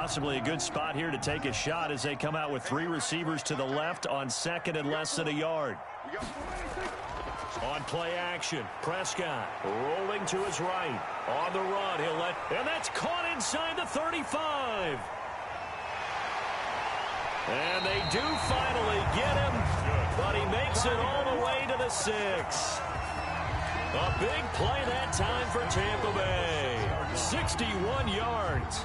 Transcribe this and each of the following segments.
Possibly a good spot here to take a shot as they come out with 3 receivers to the left on second and less than a yard. On play action, Prescott rolling to his right. On the run, and that's caught inside the 35. And they do finally get him, but he makes it all the way to the 6. A big play that time for Tampa Bay. 61 yards.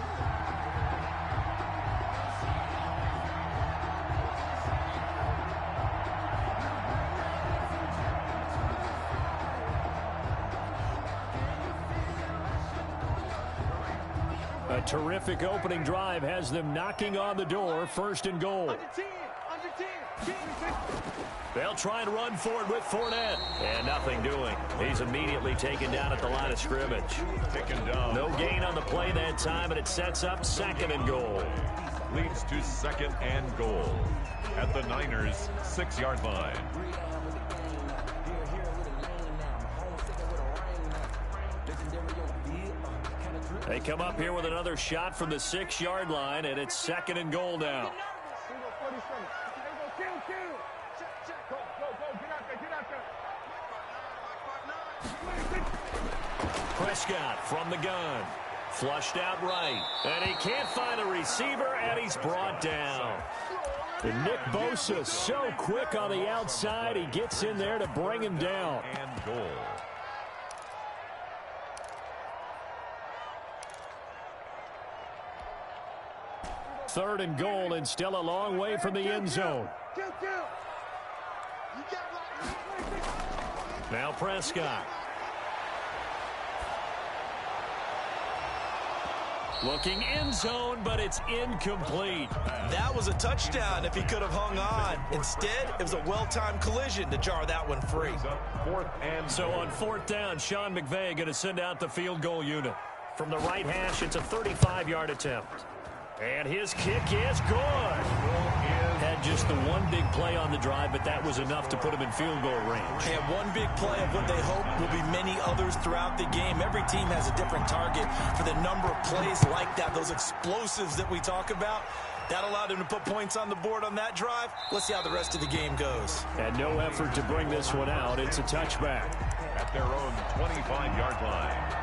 A terrific opening drive has them knocking on the door, 1st and goal. Under 10. They'll try and run for it with Fournette. And nothing doing. He's immediately taken down at the line of scrimmage. Taken down. No gain on the play that time, and it sets up 2nd and goal. Leads to 2nd and goal at the Niners' 6-yard line. They come up here with another shot from the 6-yard line, and it's 2nd and goal now. Prescott from the gun. Flushed out right. And he can't find a receiver, and he's brought down. And Nick Bosa so quick on the outside. He gets in there to bring him down. And goal. Third and goal, and still a long way from the end zone. Now Prescott. Looking end zone, but it's incomplete. That was a touchdown if he could have hung on. Instead, it was a well-timed collision to jar that one free. So on 4th down, Sean McVay going to send out the field goal unit. From the right hash, it's a 35-yard attempt. And his kick is good. Had just the one big play on the drive, but that was enough to put him in field goal range. And one big play of what they hope will be many others throughout the game. Every team has a different target for the number of plays like that, those explosives that we talk about. That allowed him to put points on the board on that drive. Let's see how the rest of the game goes. And no effort to bring this one out. It's a touchback. At their own 25-yard line.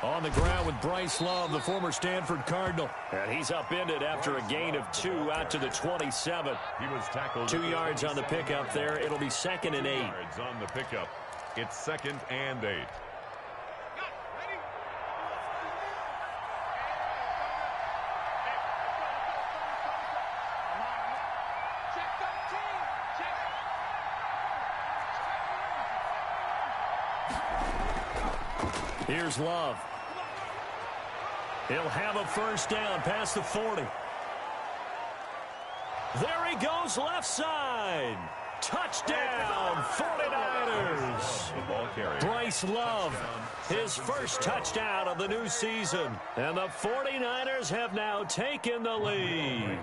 On the ground with Bryce Love, the former Stanford Cardinal. And he's upended after a gain of 2 out to the 27. He was tackled 2 yards on the pickup there. It'll be 2nd and 8. Yards on the pickup. It's 2nd and 8. Here's Love. He'll have a 1st down past the 40. There he goes left side. Touchdown, 49ers. Bryce Love, his first touchdown of the new season. And the 49ers have now taken the lead.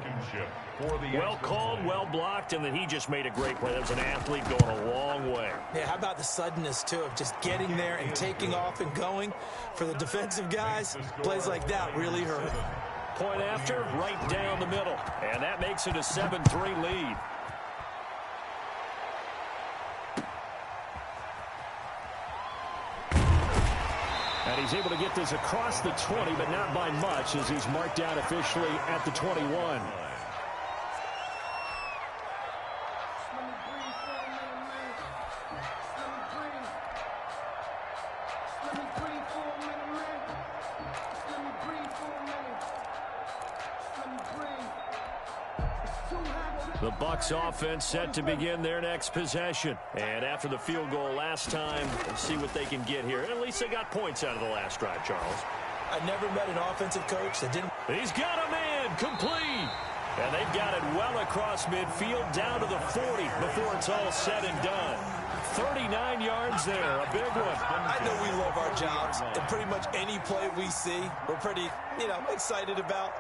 Well called, well blocked, and then he just made a great play. That was an athlete going a long way. Yeah, how about the suddenness, too, of just getting there and taking off and going? For the defensive guys, plays like that really hurt. Point after, right down the middle. And that makes it a 7-3 lead. And he's able to get this across the 20, but not by much, as he's marked down officially at the 21. The Bucs offense set to begin their next possession. And after the field goal last time, let's see what they can get here. At least they got points out of the last drive, Charles. I never met an offensive coach that didn't. He's got a man, complete. And they've got it well across midfield down to the 40 before it's all said and done. 39 yards there, a big one. I know we love our jobs, and pretty much any play we see, we're pretty, excited about.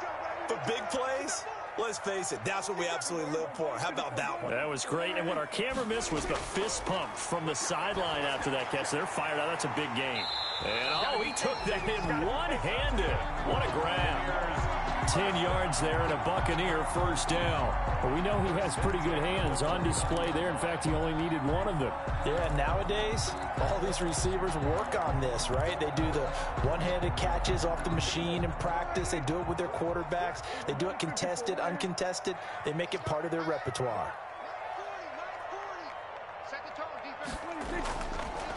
But big plays, let's face it, that's what we absolutely live for. How about that one? That was great, and what our camera missed was the fist pump from the sideline after that catch. They're fired out. That's a big game. And, he took that in one-handed. What a grab. 10 yards there and a Buccaneer first down. But we know he has pretty good hands on display there. In fact, he only needed one of them. Yeah, nowadays, all these receivers work on this, right? They do the one-handed catches off the machine in practice. They do it with their quarterbacks. They do it contested, uncontested. They make it part of their repertoire.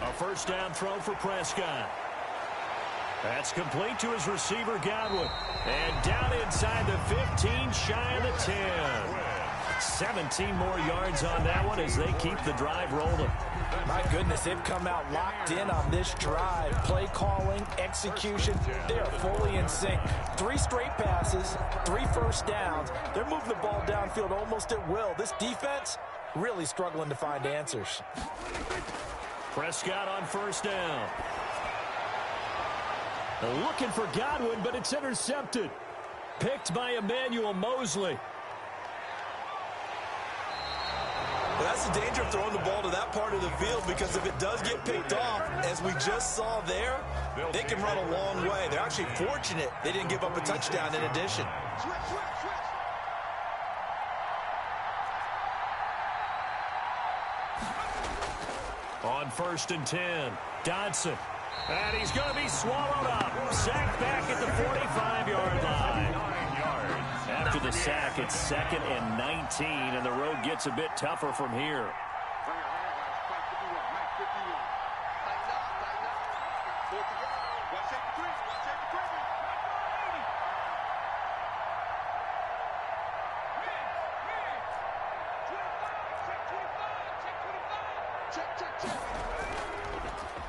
A first down throw for Prescott. That's complete to his receiver, Godwin. And down inside the 15, shy of the 10. 17 more yards on that one as they keep the drive rolling. My goodness, they've come out locked in on this drive. Play calling, execution, they are fully in sync. 3 straight passes, 3 first downs. They're moving the ball downfield almost at will. This defense really struggling to find answers. Prescott on first down. Looking for Godwin, but it's intercepted. Picked by Emmanuel Mosley. Well, that's the danger of throwing the ball to that part of the field, because if it does get picked off, as we just saw there, they can run a long way. They're actually fortunate they didn't give up a touchdown in addition. On first and 10, Dodson. And he's going to be swallowed up. Sacked back at the 45-yard line. After the sack, it's 2nd and 19, and the road gets a bit tougher from here.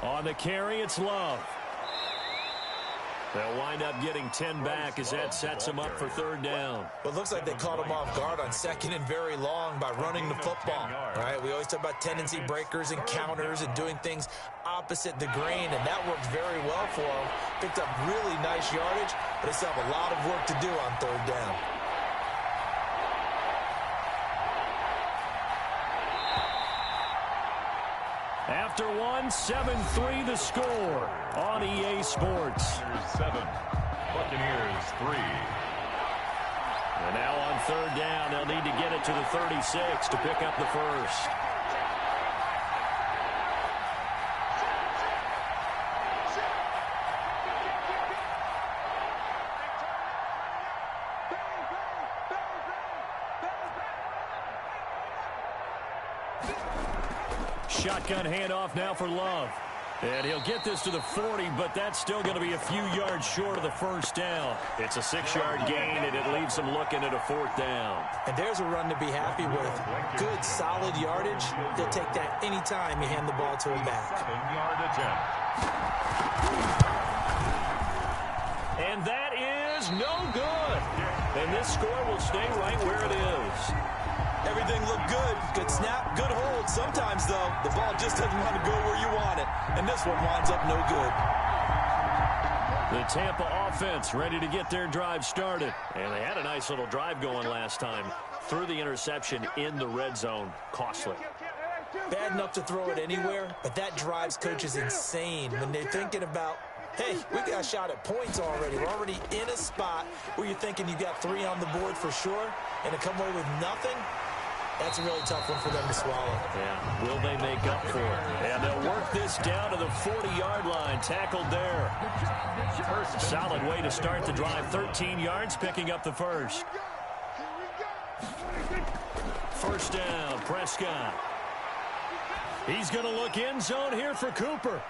On the carry, it's Love. They'll wind up getting 10 back as that sets them up for third down. Well, it looks like they caught him off guard on 2nd and very long by running the football. All right, we always talk about tendency breakers and counters and doing things opposite the grain, and that worked very well for them. Picked up really nice yardage, but they still have a lot of work to do on third down. After one, 7-3 the score on EA Sports. 7, Buccaneers 3. And now on third down, they'll need to get it to the 36 to pick up the first. Shotgun handoff now for Love. And he'll get this to the 40, but that's still going to be a few yards short of the first down. It's a 6-yard gain, and it leaves them looking at a 4th down. And there's a run to be happy with. Good, solid yardage. They'll take that anytime you hand the ball to him back. 7-yard attempt. And that is no good. And this score will stay right where it is. Everything looked good. Good snap, good hold. Sometimes, though, the ball just doesn't want to go where you want it. And this one winds up no good. The Tampa offense ready to get their drive started. And they had a nice little drive going last time. Threw the interception in the red zone. Costly. Bad enough to throw it anywhere, but that drives coaches insane when they're thinking about, hey, we got a shot at points already. We're already in a spot where you're thinking you got 3 on the board for sure, and to come away with nothing, that's a really tough one for them to swallow. Yeah, will they make up for it? And they'll work this down to the 40-yard line. Tackled there. Solid way to start the drive. 13 yards, picking up the first. First down, Prescott. He's going to look end zone here for Cooper.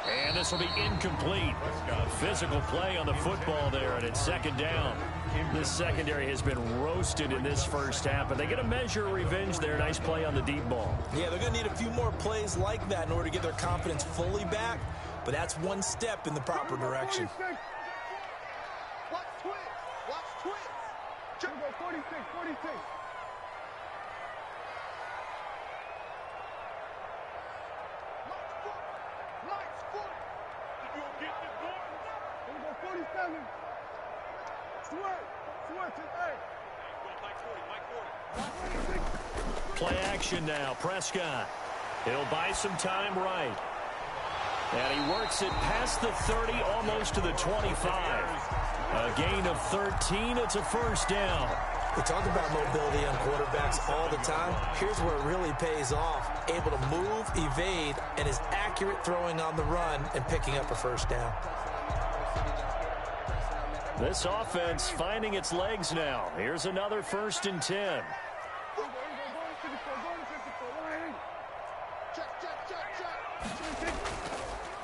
And this will be incomplete. Physical play on the football there, and it's 2nd down. This secondary has been roasted in this first half, but they get a measure of revenge there. Nice play on the deep ball. Yeah, they're going to need a few more plays like that in order to get their confidence fully back, but that's one step in the proper direction. Play action now. Prescott. He'll buy some time right. And he works it past the 30, almost to the 25. A gain of 13. It's a first down. We talk about mobility on quarterbacks all the time. Here's where it really pays off. Able to move, evade, and is accurate throwing on the run and picking up a first down. This offense finding its legs now. Here's another 1st and 10.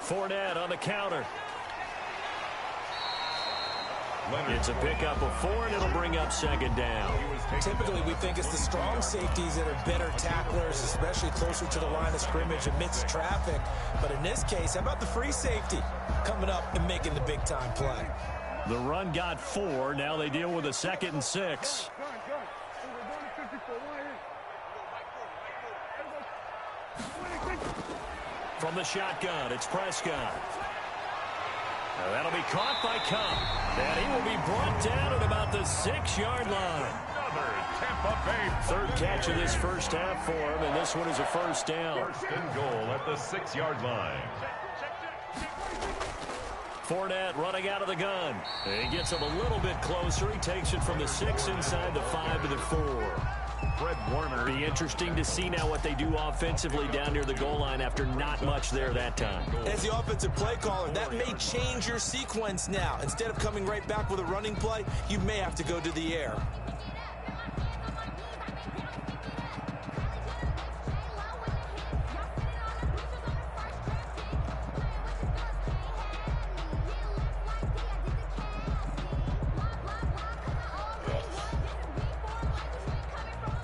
Fournette on the counter. It's a pickup of 4, and it'll bring up 2nd down. Typically, we think it's the strong safeties that are better tacklers, especially closer to the line of scrimmage amidst traffic. But in this case, how about the free safety coming up and making the big-time play? The run got 4. Now they deal with a 2nd and 6. From the shotgun, it's Prescott. Now that'll be caught by Cup. And he will be brought down at about the 6-yard line. Another Tampa Bay 3rd catch of this first half for him, and this one is a first down. 1st and goal at the 6-yard line. Fournette running out of the gun. He gets him a little bit closer. He takes it from the 6 inside the 5 to the 4. Fred Warner. Be interesting to see now what they do offensively down near the goal line after not much there that time. As the offensive play caller, that may change your sequence now. Instead of coming right back with a running play, you may have to go to the air.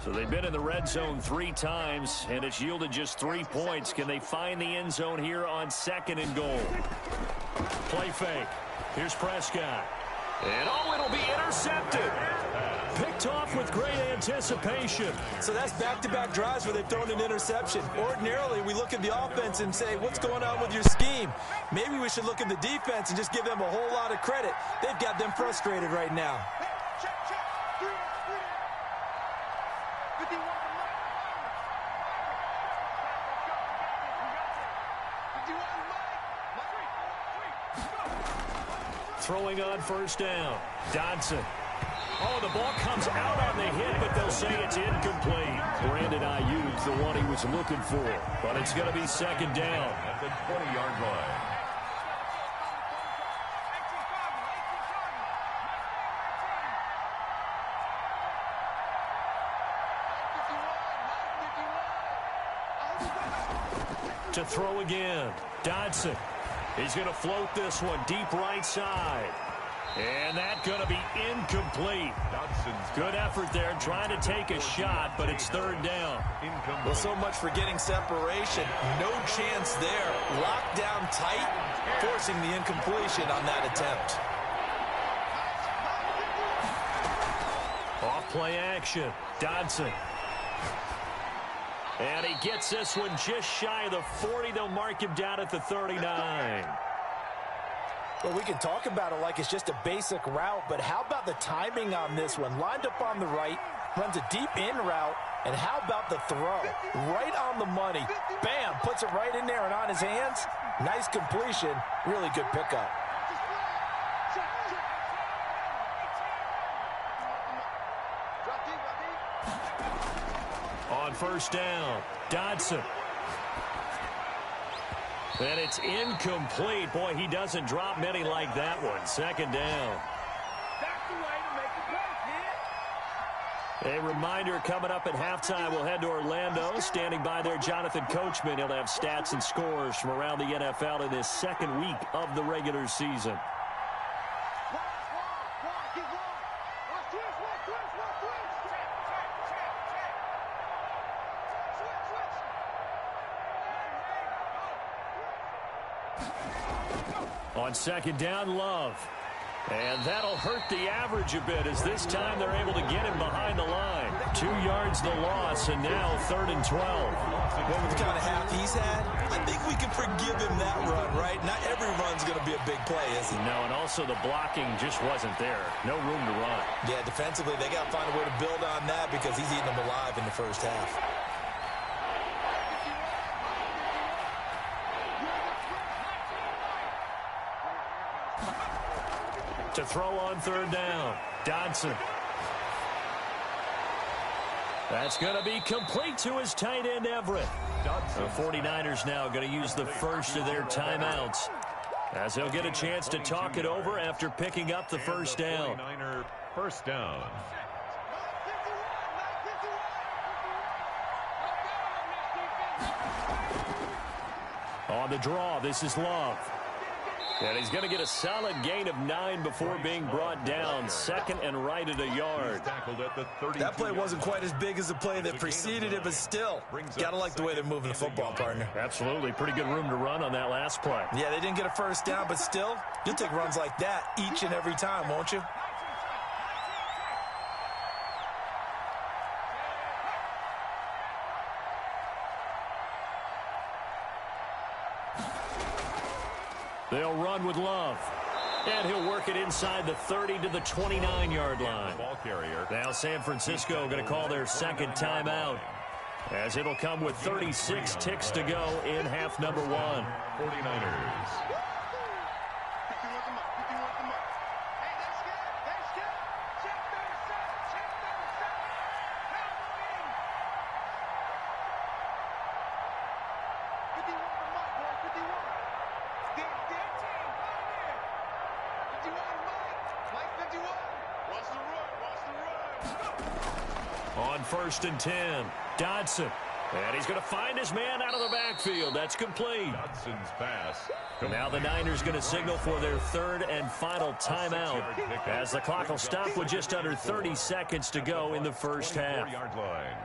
They've been in the red zone 3 times, and it's yielded just 3 points. Can they find the end zone here on 2nd and goal? Play fake. Here's Prescott. And it'll be intercepted. Picked off with great anticipation. So that's back-to-back drives where they've thrown an interception. Ordinarily, we look at the offense and say, what's going on with your scheme? Maybe we should look at the defense and just give them a whole lot of credit. They've got them frustrated right now. Throwing on 1st down. Dodson. Oh, the ball comes out on the hit, but they'll say it's incomplete. Brandon Ayuk, the one he was looking for. But it's going to be 2nd down. At the 20-yard line. To throw again. Dodson. He's going to float this one deep right side. And that's going to be incomplete. Good effort there trying to take a shot, but it's 3rd down. Well, so much for getting separation. No chance there. Locked down tight, forcing the incompletion on that attempt. Off play action. Dodson. And he gets this one just shy of the 40. They'll mark him down at the 39. Well, we can talk about it like it's just a basic route, but how about the timing on this one? Lined up on the right, runs a deep in route, and how about the throw? Right on the money. Bam, puts it right in there and on his hands. Nice completion. Really good pickup. On 1st down, Dodson. And it's incomplete. Boy, he doesn't drop many like that one. 2nd down. A reminder coming up at halftime. We'll head to Orlando. Standing by there, Jonathan Coachman. He'll have stats and scores from around the NFL in this 2nd week of the regular season. On 2nd down, Love. And that'll hurt the average a bit as this time they're able to get him behind the line. 2 yards the loss, and now 3rd and 12. Well, with the kind of half he's had, I think we can forgive him that run, right? Not every run's going to be a big play, is it? No, and also the blocking just wasn't there. No room to run. Yeah, defensively, they got to find a way to build on that because he's eating them alive in the first half. To throw on 3rd down, Dodson. That's going to be complete to his tight end, Everett. The 49ers now going to use the first of their timeouts as they'll get a chance to talk it over after picking up the first down. 49er first down. On the draw, this is Love. And he's going to get a solid gain of 9 before being brought down. 2nd and right at a yard. That play wasn't quite as big as the play that preceded it, but still, got to like the way they're moving the football, partner. Absolutely. Pretty good room to run on that last play. Yeah, they didn't get a first down, but still, you'll take runs like that each and every time, won't you? They'll run with Love. And he'll work it inside the 30 to the 29-yard line. Ball carrier. Now San Francisco going to call their second timeout, as it'll come with 36 ticks to go in half number 1. 49ers. On 1st and 10, Dodson. And he's going to find his man out of the backfield. That's complete. Dodson's pass. Now the Niners going to signal for their 3rd and final timeout, as the clock will stop with just under 30 seconds to go in the first half. 24-yard line.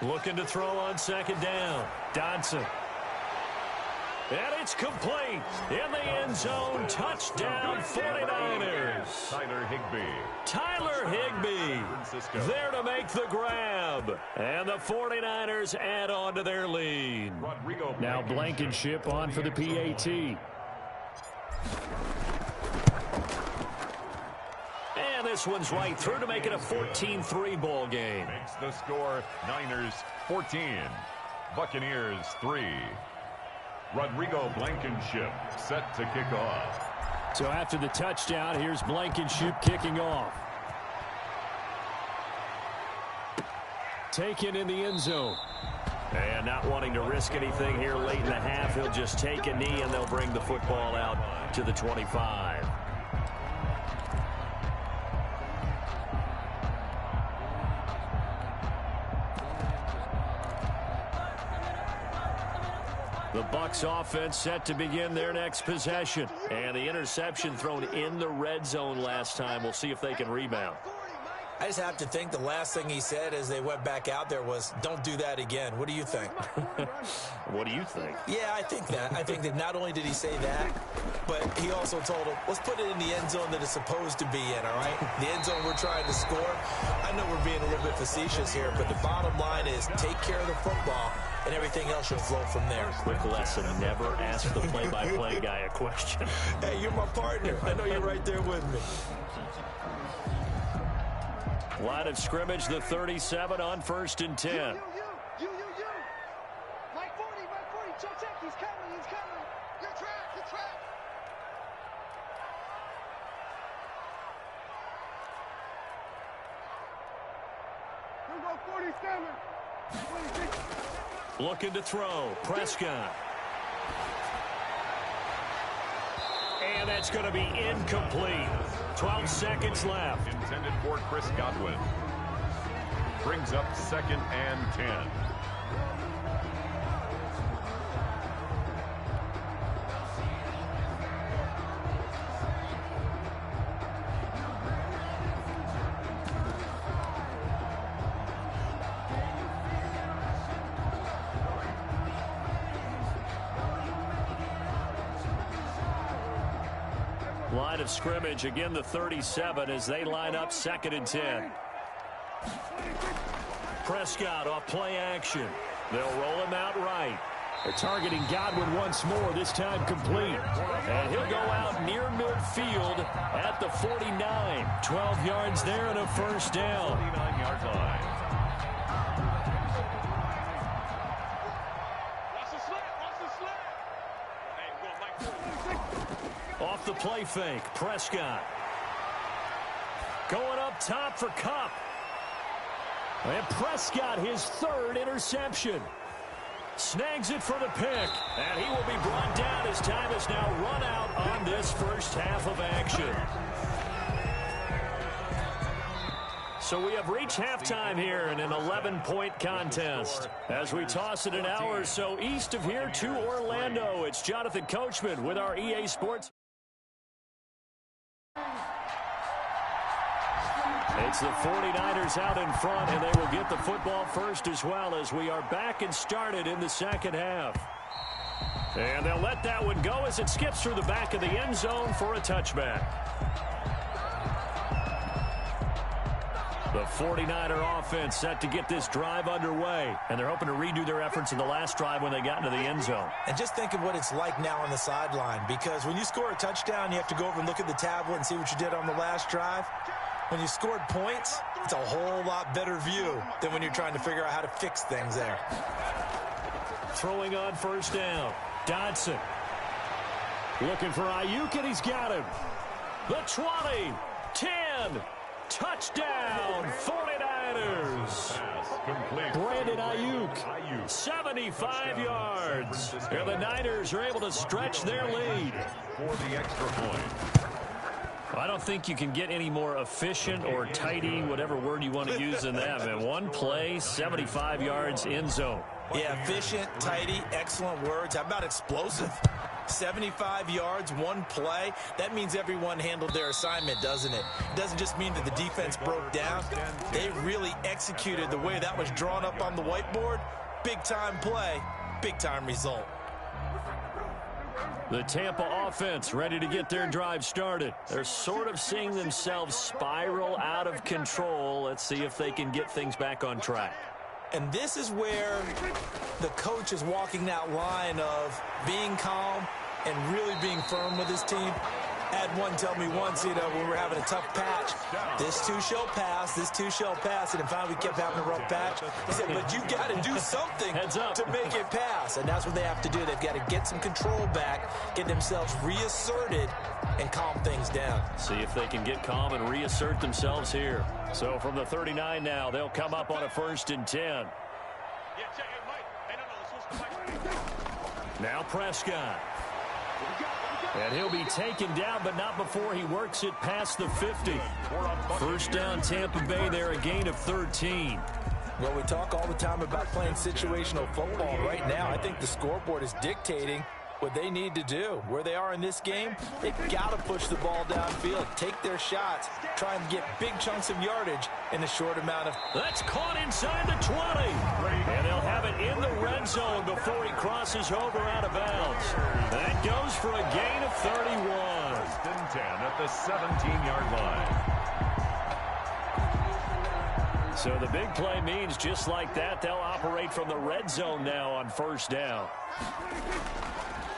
Looking to throw on 2nd down. Dodson. And it's complete. In the end zone. Touchdown 49ers. Tyler Higbee. Tyler Higbee there to make the grab. And the 49ers add on to their lead. Now Blankenship on for the PAT. And this one's right through to make it a 14-3 ball game. Makes the score Niners 14. Buccaneers 3. Rodrigo Blankenship set to kick off. So after the touchdown, here's Blankenship kicking off. Taken in the end zone. And not wanting to risk anything here late in the half, he'll just take a knee and they'll bring the football out to the 25. The Bucs offense set to begin their next possession. And the interception thrown in the red zone last time. We'll see if they can rebound. I just have to think the last thing he said as they went back out there was, don't do that again. What do you think? What do you think? Yeah, I think that. I think that not only did he say that, but he also told him, let's put it in the end zone that it's supposed to be in, all right? The end zone we're trying to score. I know we're being a little bit facetious here, but the bottom line is take care of the football, and everything else should flow from there. Quick lesson, never ask the play-by-play guy a question. Hey, you're my partner. I know you're right there with me. Line of scrimmage, the 37 on 1st and 10. You. Mike 40, check, he's coming. Your track. We'll go 47. 26. Looking to throw, Prescott. And that's going to be incomplete. 12 seconds left. Intended for Chris Godwin. Brings up 2nd and 10. Line of scrimmage, again the 37 as they line up 2nd and 10. Prescott off play action. They'll roll him out right. They're targeting Godwin once more, this time complete. And he'll go out near midfield at the 49. 12 yards there and a first down. 49-yard line. Off the play fake, Prescott. Going up top for Kupp. And Prescott, his 3rd interception. Snags it for the pick. And he will be brought down as time has now run out on this first half of action. So we have reached halftime here in an 11-point contest. As we toss it an hour or so east of here to Orlando, it's Jonathan Coachman with our EA Sports. It's the 49ers out in front, and they will get the football first as well as we are back and started in the second half. And they'll let that one go as it skips through the back of the end zone for a touchback. The 49er offense set to get this drive underway, and they're hoping to redo their efforts in the last drive when they got into the end zone. And just think of what it's like now on the sideline, because when you score a touchdown, you have to go over and look at the tablet and see what you did on the last drive. When you scored points, it's a whole lot better view than when you're trying to figure out how to fix things there. Throwing on first down, Dodson. Looking for Ayuk, and he's got him. The 20, 10, touchdown, 49ers. Brandon Ayuk, 75 yards. And the Niners are able to stretch their lead. For the extra point. I don't think you can get any more efficient or tidy, whatever word you want to use in that. And one play, 75 yards in zone. Yeah, efficient, tidy, excellent words. How about explosive? 75 yards, one play. That means everyone handled their assignment, doesn't it? It doesn't just mean that the defense broke down. They really executed the way that was drawn up on the whiteboard. Big-time play, big-time result. The Tampa offense ready to get their drive started. They're sort of seeing themselves spiral out of control. Let's see if they can get things back on track. And this is where the coach is walking that line of being calm and really being firm with his team. I had one tell me once, when we were having a tough patch, this too shall pass, this too shall pass, and finally we kept having a rough patch. He said, but you got to do something to make it pass, and that's what they have to do. They've got to get some control back, get themselves reasserted, and calm things down. See if they can get calm and reassert themselves here. So from the 39 now, they'll come up on a 1st and 10. Now Prescott. And he'll be taken down, but not before he works it past the 50. First down, Tampa Bay there, a gain of 13. Well, we talk all the time about playing situational football. Right now, I think the scoreboard is dictating what they need to do. Where they are in this game, they've got to push the ball downfield, take their shots, try and get big chunks of yardage in a short amount of... That's caught inside the 20. And they'll have it in the red zone before he crosses over out of bounds. That goes for a gain of 31. 1st and 10 at the 17-yard line. So the big play means just like that, they'll operate from the red zone now on first down.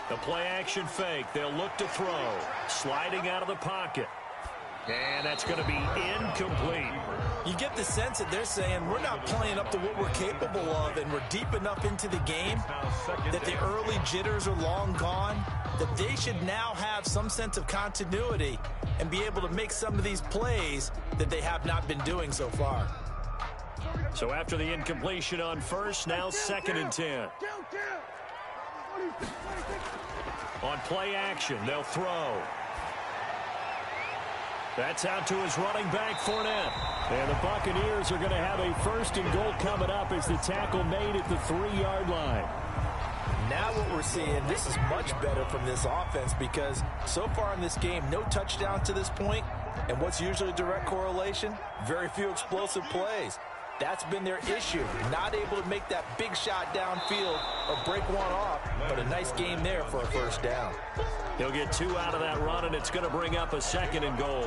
The play action fake. They'll look to throw. Sliding out of the pocket. And that's going to be incomplete. You get the sense that they're saying we're not playing up to what we're capable of, and we're deep enough into the game that the early jitters are long gone, that they should now have some sense of continuity and be able to make some of these plays that they have not been doing so far. So after the incompletion on first, now 2nd and 10. On play action, they'll throw. That's out to his running back, Fournette. And the Buccaneers are going to have a 1st and goal coming up as the tackle made at the 3-yard line. Now what we're seeing, this is much better from this offense because so far in this game, no touchdown to this point. And what's usually a direct correlation? Very few explosive plays. That's been their issue. Not able to make that big shot downfield or break one off, but a nice game there for a 1st down. He'll get 2 out of that run, and it's going to bring up a 2nd and goal.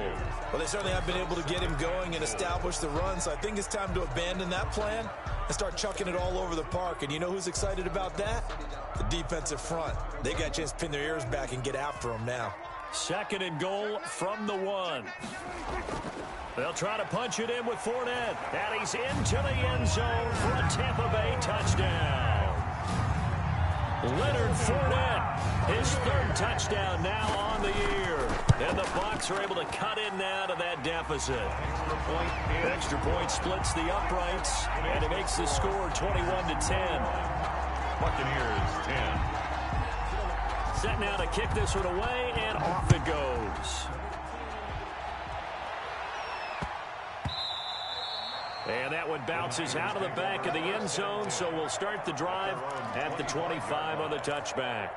Well, they certainly have been able to get him going and establish the run, so I think it's time to abandon that plan and start chucking it all over the park. And you know who's excited about that? The defensive front. They got a chance to pin their ears back and get after him now. 2nd and goal from the 1. They'll try to punch it in with Fournette. And he's into the end zone for a Tampa Bay touchdown. Leonard Fournette, his 3rd touchdown now on the year. And the Bucs are able to cut in now to that deficit. Extra point splits the uprights, and it makes the score 21-10. Buccaneers 10. Set now to kick this one away, and off it goes. And that one bounces out of the back of the end zone, so we'll start the drive at the 25 on the touchback.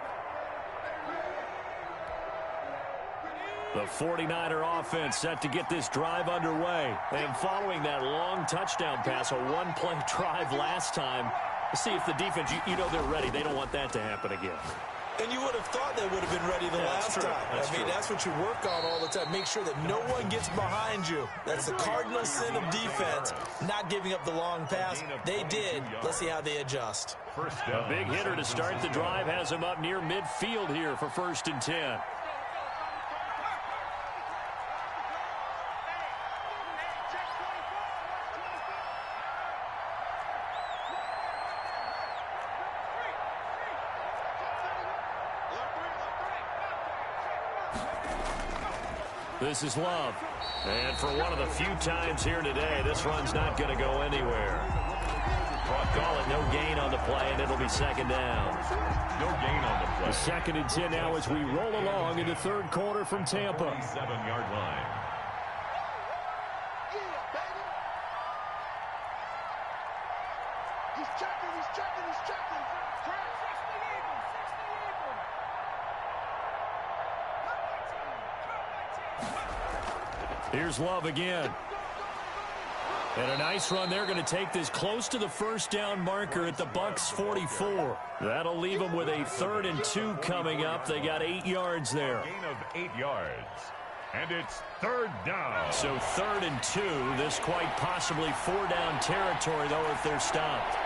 The 49er offense set to get this drive underway. And following that long touchdown pass, a one-play drive last time, let's see if the defense, you know they're ready. They don't want that to happen again. And you would have thought they would have been ready the last time. I mean, that's what you work on all the time. Make sure that no one gets behind you. That's the cardinal sin of defense, not giving up the long pass. They did. Let's see how they adjust. A big hitter to start the drive has him up near midfield here for 1st and 10. This is Love. And for one of the few times here today, this run's not going to go anywhere. Call it no gain on the play, and it'll be 2nd down. No gain on the play. The 2nd and 10 now as we roll along in the 3rd quarter from Tampa. 7-yard line. He's checking, he's checking, he's checking. Here's Love again. And a nice run. They're going to take this close to the 1st down marker at the Bucs 44. That'll leave them with a 3rd and 2 coming up. They got 8 yards there. Gain of 8 yards. And it's 3rd down. So 3rd and 2. This quite possibly 4-down territory, though, if they're stopped.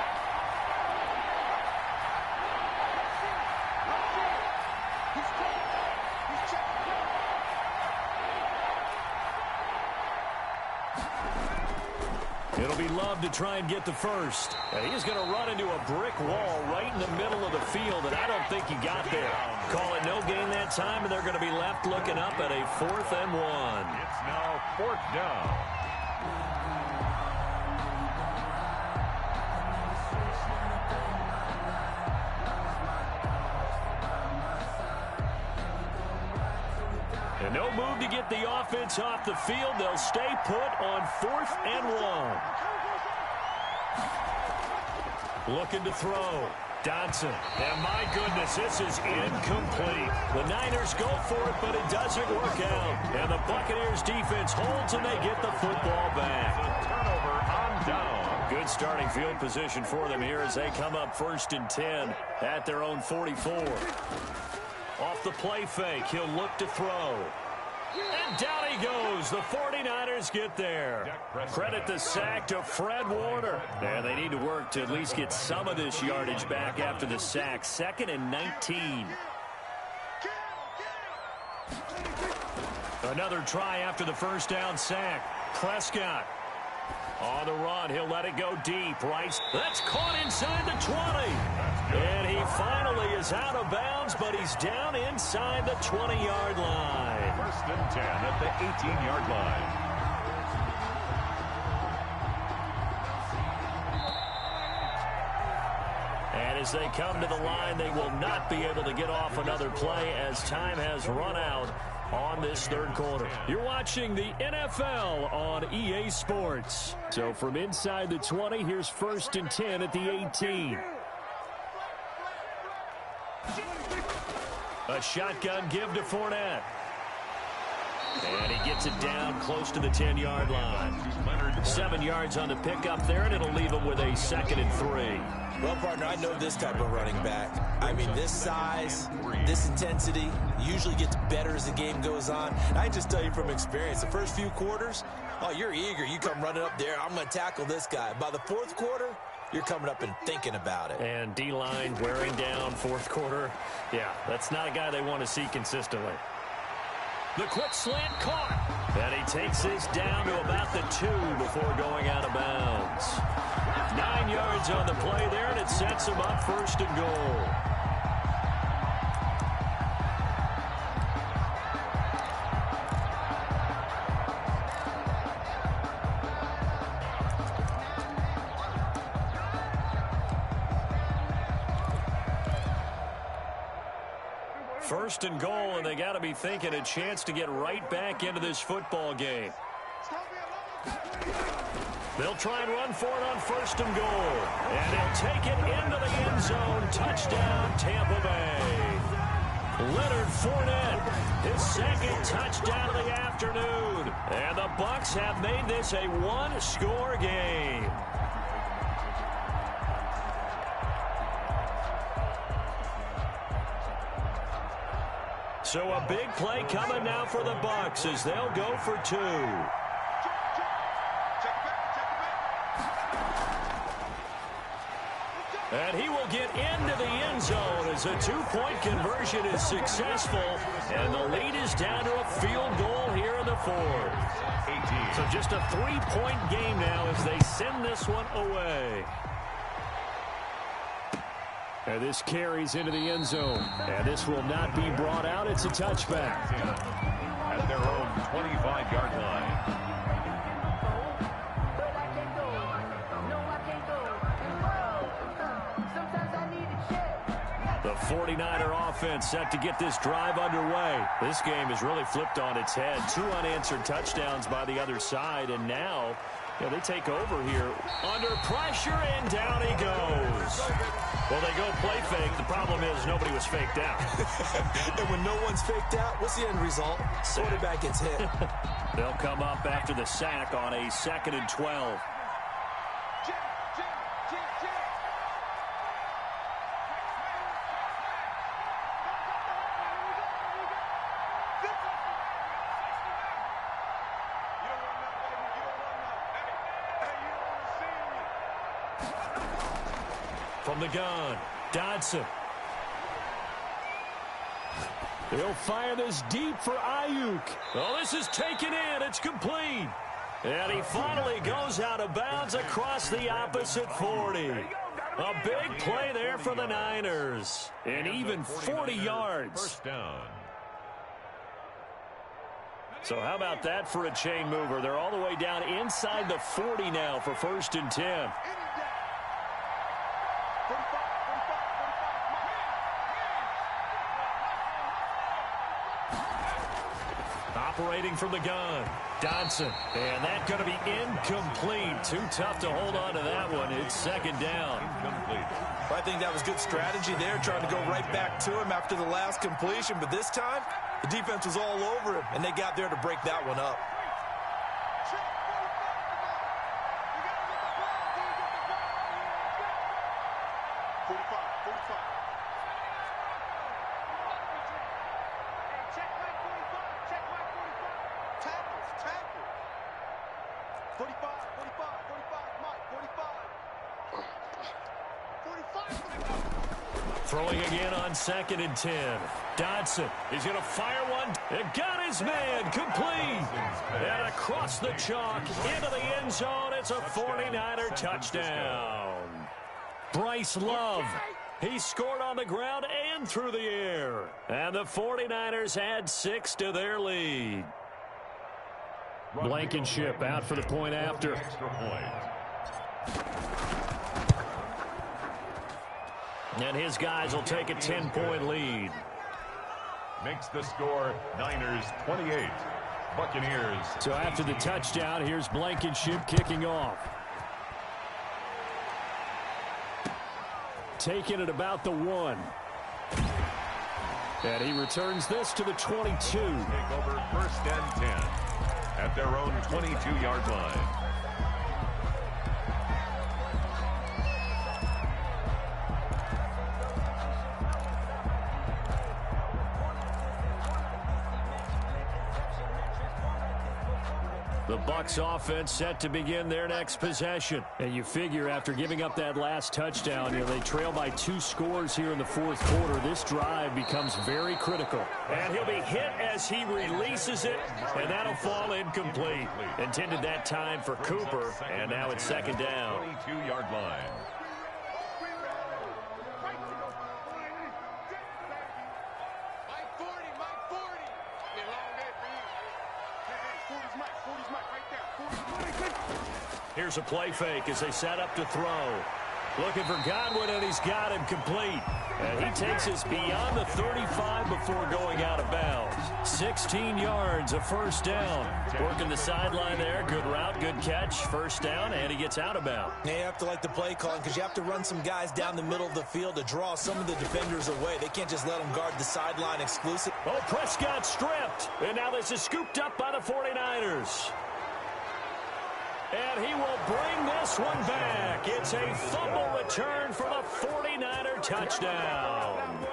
It'll be Love to try and get the 1st. And he's going to run into a brick wall right in the middle of the field, and I don't think he got there. Call it no gain that time, and they're going to be left looking up at a 4th and 1. It's now 4th down. And no move to get the offense off the field. They'll stay put on 4th and 1. Looking to throw. Dotson. And my goodness, this is incomplete. The Niners go for it, but it doesn't work out. And the Buccaneers defense holds, and they get the football back. Turnover on down. Good starting field position for them here as they come up 1st and 10 at their own 44. Off the play fake, he'll look to throw. And down he goes. The 49ers get there. Credit the sack to Fred Warner. And they need to work to at least get some of this yardage back after the sack. 2nd and 19. Another try after the 1st down sack. Prescott on the run. He'll let it go deep. Right. That's caught inside the 20. And he finally is out of bounds, but he's down inside the 20-yard line. 1st and 10 at the 18-yard line. And as they come to the line, they will not be able to get off another play as time has run out on this third quarter. You're watching the NFL on EA Sports. So from inside the 20, here's 1st and 10 at the 18. A shotgun give to Fournette. And he gets it down close to the 10-yard line. 7 yards on the pickup there, and it'll leave him with a 2nd and 3. Well, partner, I know this type of running back. I mean, this size, this intensity usually gets better as the game goes on. I just tell you from experience, the first few quarters, oh, you're eager. You come running up there, I'm going to tackle this guy. By the fourth quarter, you're coming up and thinking about it. And D-line wearing down fourth quarter. Yeah, that's not a guy they want to see consistently. The quick slant caught. And he takes this down to about the 2 before going out of bounds. 9 yards on the play there, and it sets him up 1st and goal. First and goal, and they got to be thinking a chance to get right back into this football game. They'll try and run for it on 1st and goal. And they'll take it into the end zone. Touchdown, Tampa Bay. Leonard Fournette, his 2nd touchdown of the afternoon. And the Bucs have made this a one-score game. So a big play coming now for the Bucs as they'll go for 2. And he will get into the end zone as a 2-point conversion is successful. And the lead is down to a field goal here in the 4th. So just a 3-point game now as they send this one away. And this carries into the end zone. And this will not be brought out. It's a touchback. At their own 25-yard line. The 49er offense set to get this drive underway. This game has really flipped on its head. 2 unanswered touchdowns by the other side, and now they take over here under pressure, and down he goes. Well, they go play fake. The problem is nobody was faked out. And when no one's faked out, what's the end result? Quarterback gets hit. They'll come up after the sack on a 2nd and 12. From the gun, Dodson. They'll fire this deep for Ayuk. Oh, this is taken in. It's complete. And he finally goes out of bounds across the opposite 40. A big play there for the Niners. And even 40 yards. First down. So how about that for a chain mover? They're all the way down inside the 40 now for 1st and 10. Operating from the gun, Dodson. And that's going to be incomplete. Too tough to hold on to that one. It's 2nd down. Incomplete. I think that was good strategy there, trying to go right back to him after the last completion. But this time, the defense was all over him, and they got there to break that one up. Throwing again on 2nd and 10. Dodson, he's going to fire one. It got his man, complete. And across the chalk, into the end zone. It's a 49er touchdown. Bryce Love, he scored on the ground and through the air. And the 49ers add 6 to their lead. Blankenship out for the point after. Extra point. And his guys will take a 10-point lead. Makes the score Niners 28, Buccaneers. So after the touchdown, here's Blankenship kicking off. Taking it about the 1. And he returns this to the 22. Take over 1st and 10 at their own 22-yard line. The Bucs offense set to begin their next possession. And you figure after giving up that last touchdown, they trail by 2 scores here in the 4th quarter. This drive becomes very critical. And he'll be hit as he releases it, and that'll fall incomplete. Intended that time for Cooper, and now it's 2nd down. 22-yard line. Here's a play fake as they set up to throw. Looking for Godwin, and he's got him complete. And he takes us beyond the 35 before going out of bounds. 16 yards, a 1st down. Working the sideline there. Good route, good catch. 1st down, and he gets out of bounds. You have to like the play calling because you have to run some guys down the middle of the field to draw some of the defenders away. They can't just let them guard the sideline exclusive. Oh, Prescott stripped. And now this is scooped up by the 49ers. And he will bring this one back. It's a fumble return for the 49er touchdown.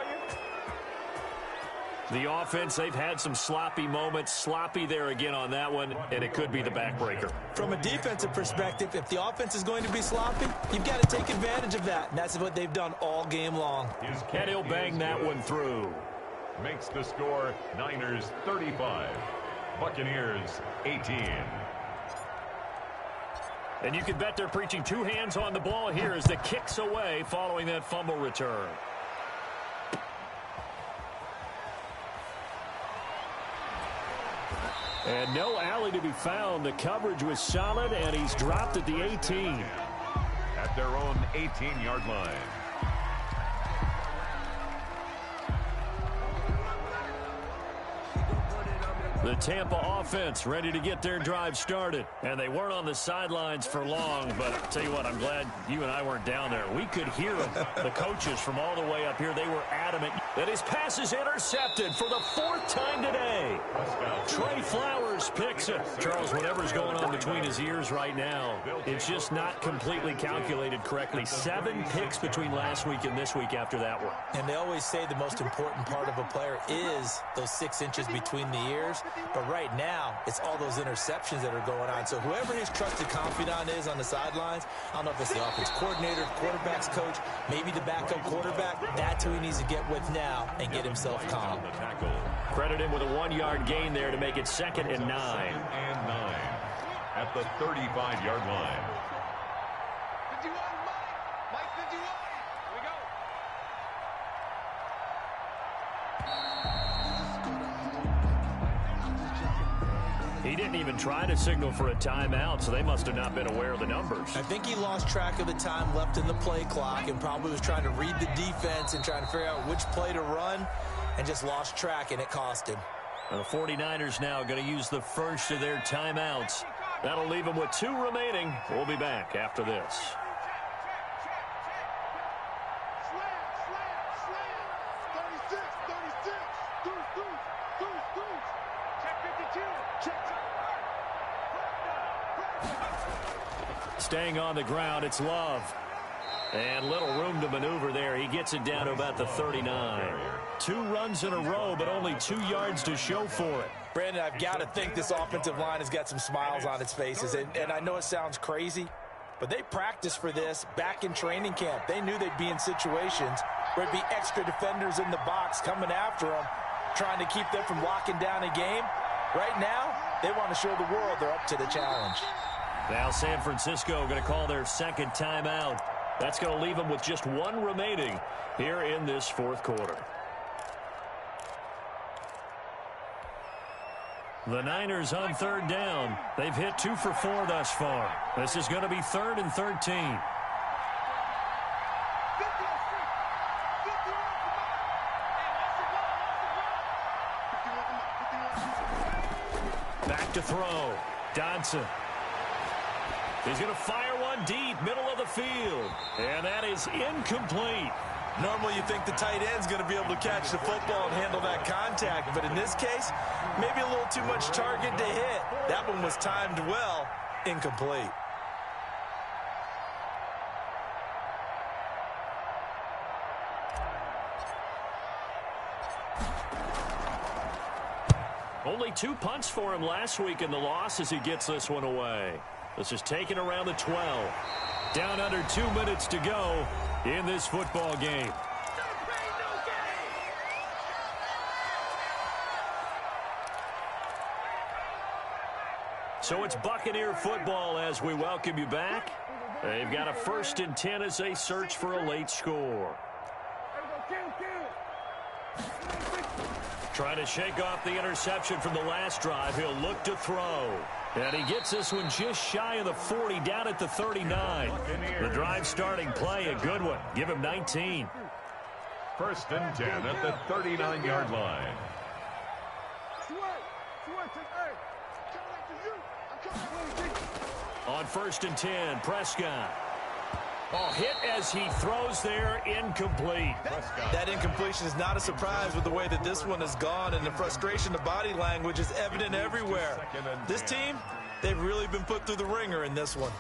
The offense, they've had some sloppy moments. Sloppy there again on that one, and it could be the backbreaker. From a defensive perspective, if the offense is going to be sloppy, you've got to take advantage of that. And that's what they've done all game long. And he'll bang that one through. Makes the score Niners 35, Buccaneers 18. And you can bet they're preaching 2 hands on the ball here as the kick's away following that fumble return. And no alley to be found. The coverage was solid, and he's dropped at the 18. At their own 18-yard line. The Tampa offense ready to get their drive started. And they weren't on the sidelines for long, but I'll tell you what, I'm glad you and I weren't down there. We could hear them. The coaches from all the way up here, they were adamant that his pass is intercepted for the 4th time today. Trey Flowers picks it. Charles, whatever's going on between his ears right now, it's just not completely calculated correctly. 7 picks between last week and this week after that one. And they always say the most important part of a player is those 6 inches between the ears. But right now, it's all those interceptions that are going on. So whoever his trusted confidant is on the sidelines, I don't know if it's the offense coordinator, quarterback's coach, maybe the backup quarterback, that's who he needs to get with now and get himself calm. Credit him with a 1-yard gain there to make it 2nd and 9. 2nd and 9 at the 35-yard line. He didn't even try to signal for a timeout, so they must have not been aware of the numbers. I think he lost track of the time left in the play clock and probably was trying to read the defense and trying to figure out which play to run and just lost track, and it cost him. The 49ers now going to use the first of their timeouts. That'll leave them with 2 remaining. We'll be back after this. Staying on the ground, it's Love. And little room to maneuver there. He gets it down to about the 39. 2 runs in a row, but only 2 yards to show for it. Brandon, I've got to think this offensive line has got some smiles on its faces. And I know it sounds crazy, but they practiced for this back in training camp. They knew they'd be in situations where it'd be extra defenders in the box coming after them, trying to keep them from locking down a game. Right now, they want to show the world they're up to the challenge. Now San Francisco going to call their 2nd timeout. That's going to leave them with just 1 remaining here in this 4th quarter. The Niners on 3rd down. They've hit 2 for 4 thus far. This is going to be 3rd and 13. back to throw. Dodson. He's going to fire one deep, middle of the field. And that is incomplete. Normally you think the tight end's going to be able to catch the football and handle that contact, but in this case, maybe a little too much target to hit. That one was timed well, incomplete. Only 2 punts for him last week in the loss as he gets this one away. This is taken around the 12. Down under 2 minutes to go in this football game. So it's Buccaneer football as we welcome you back. They've got a 1st and 10 as they search for a late score. Trying to shake off the interception from the last drive. He'll look to throw. And he gets this one just shy of the 40, down at the 39. The drive starting play, a good one. Give him 19. 1st and 10 at the 39-yard line. On 1st and 10, Prescott. Oh, hit as he throws there, incomplete. That incompletion is not a surprise with the way that this one has gone, and the frustration, the body language is evident everywhere. This team, they've really been put through the ringer in this one.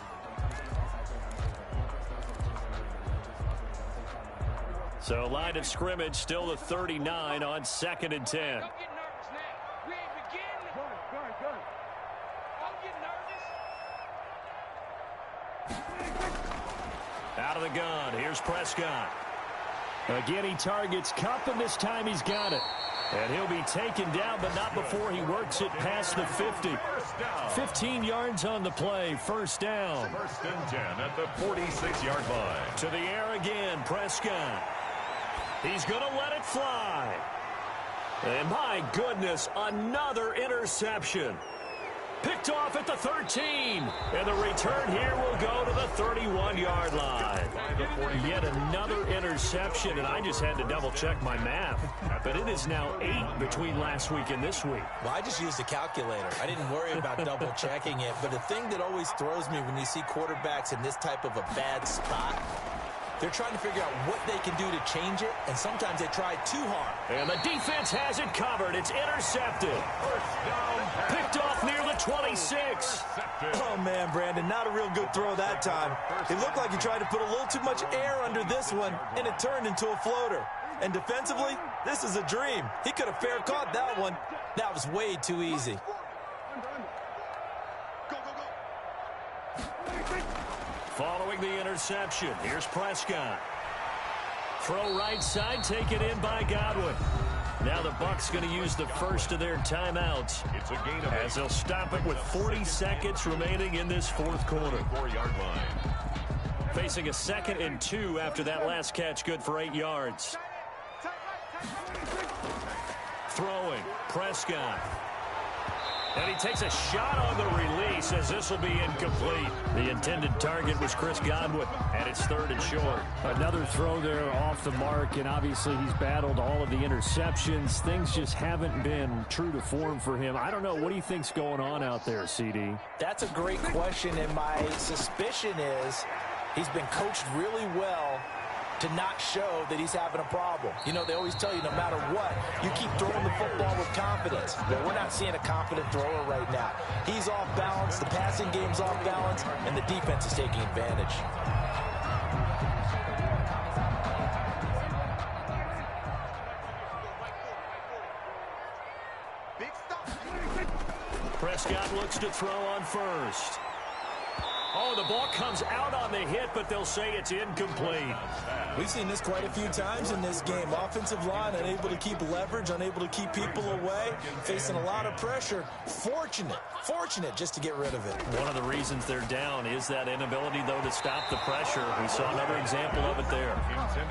So line of scrimmage still the 39 on 2nd and 10. Out of the gun, here's Prescott. Again, he targets Kupp, and this time he's got it. And he'll be taken down, but not before he works it past the 50. 15 yards on the play, 1st down. 1st and 10 at the 46-yard line. To the air again, Prescott. He's going to let it fly. And my goodness, another interception. Picked off at the 13. And the return here will go to the 31-yard line. Yet another interception, and I just had to double-check my math. But it is now 8 between last week and this week. Well, I just used a calculator. I didn't worry about double-checking it. But the thing that always throws me when you see quarterbacks in this type of a bad spot, they're trying to figure out what they can do to change it, and sometimes they try too hard. And the defense has it covered. It's intercepted. Picked off near the 26. Oh, man, Brandon, not a real good throw that time. It looked like he tried to put a little too much air under this one, and it turned into a floater. And defensively, this is a dream. He could have fair caught that one. That was way too easy. Following the interception, here's Prescott. Throw right side, taken in by Godwin. Now the Bucs going to use the first of their timeouts It's a gain of as they'll stop it with 40 seconds remaining in this 4th quarter. 4-yard line. Facing a 2nd and 2 after that last catch, good for 8 yards. Throwing, Prescott. And he takes a shot on the release as this will be incomplete. The intended target was Chris Godwin, and it's 3rd and short. Another throw there off the mark, and obviously he's battled all of the interceptions. Things just haven't been true to form for him. I don't know. What do you think's going on out there, CD? That's a great question, and my suspicion is he's been coached really well to not show that he's having a problem. You know, they always tell you no matter what, you keep throwing the football with confidence. Well, we're not seeing a confident thrower right now. He's off balance, the passing game's off balance, and the defense is taking advantage. Prescott looks to throw on 1st. Oh, the ball comes out on the hit, but they'll say it's incomplete. We've seen this quite a few times in this game. Offensive line unable to keep leverage, unable to keep people away, facing a lot of pressure. Fortunate just to get rid of it. One of the reasons they're down is that inability, though, to stop the pressure. We saw another example of it there.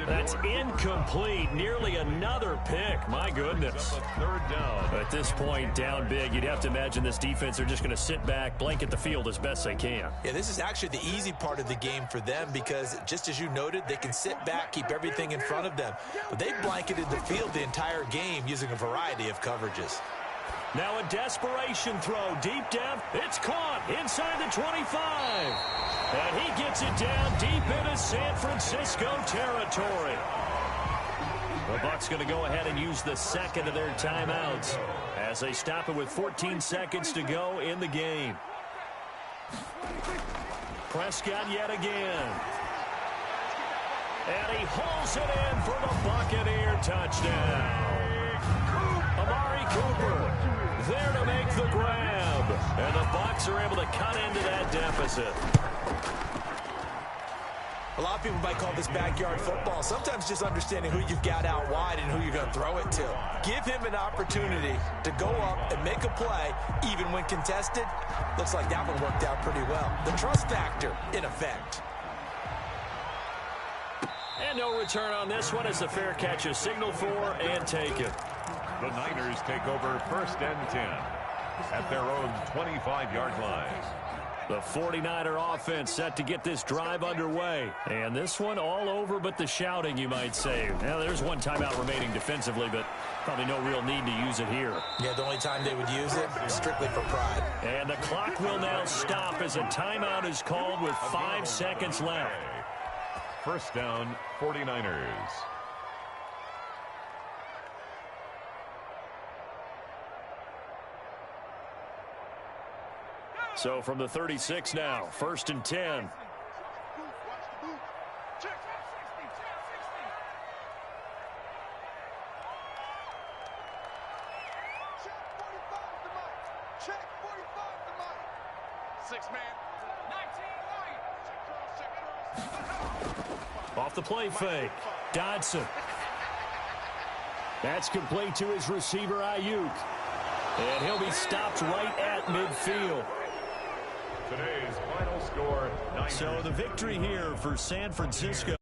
That's incomplete. Nearly another pick. My goodness. 3rd down. At this point, down big, you'd have to imagine this defense are just going to sit back, blanket the field as best they can. Yeah, this is actually the easy part of the game for them because, just as you noted, they can sit back, keep everything in front of them. But they blanketed the field the entire game using a variety of coverages. Now a desperation throw deep down. It's caught inside the 25. And he gets it down deep into San Francisco territory. The Bucs going to go ahead and use the second of their timeouts as they stop it with 14 seconds to go in the game. Prescott yet again. And he hauls it in for the Buccaneer touchdown. Amari Cooper there to make the grab. And the Bucs are able to cut into that deficit. A lot of people might call this backyard football. Sometimes just understanding who you've got out wide and who you're going to throw it to. Give him an opportunity to go up and make a play, even when contested. Looks like that one worked out pretty well. The trust factor, in effect. And no return on this one as the fair catch is signaled for and taken. The Niners take over 1st and 10 at their own 25-yard line. The 49er offense set to get this drive underway. And this one all over but the shouting, you might say. Now, there's one timeout remaining defensively, but probably no real need to use it here. Yeah, the only time they would use it is strictly for pride. And the clock will now stop as a timeout is called with 5 seconds left. 1st down, 49ers. So from the 36 now, 1st and 10. Off the play fake. Dodson. That's complete to his receiver, Ayuk. And he'll be stopped right at midfield. Today's final score, 9. So the victory here for San Francisco.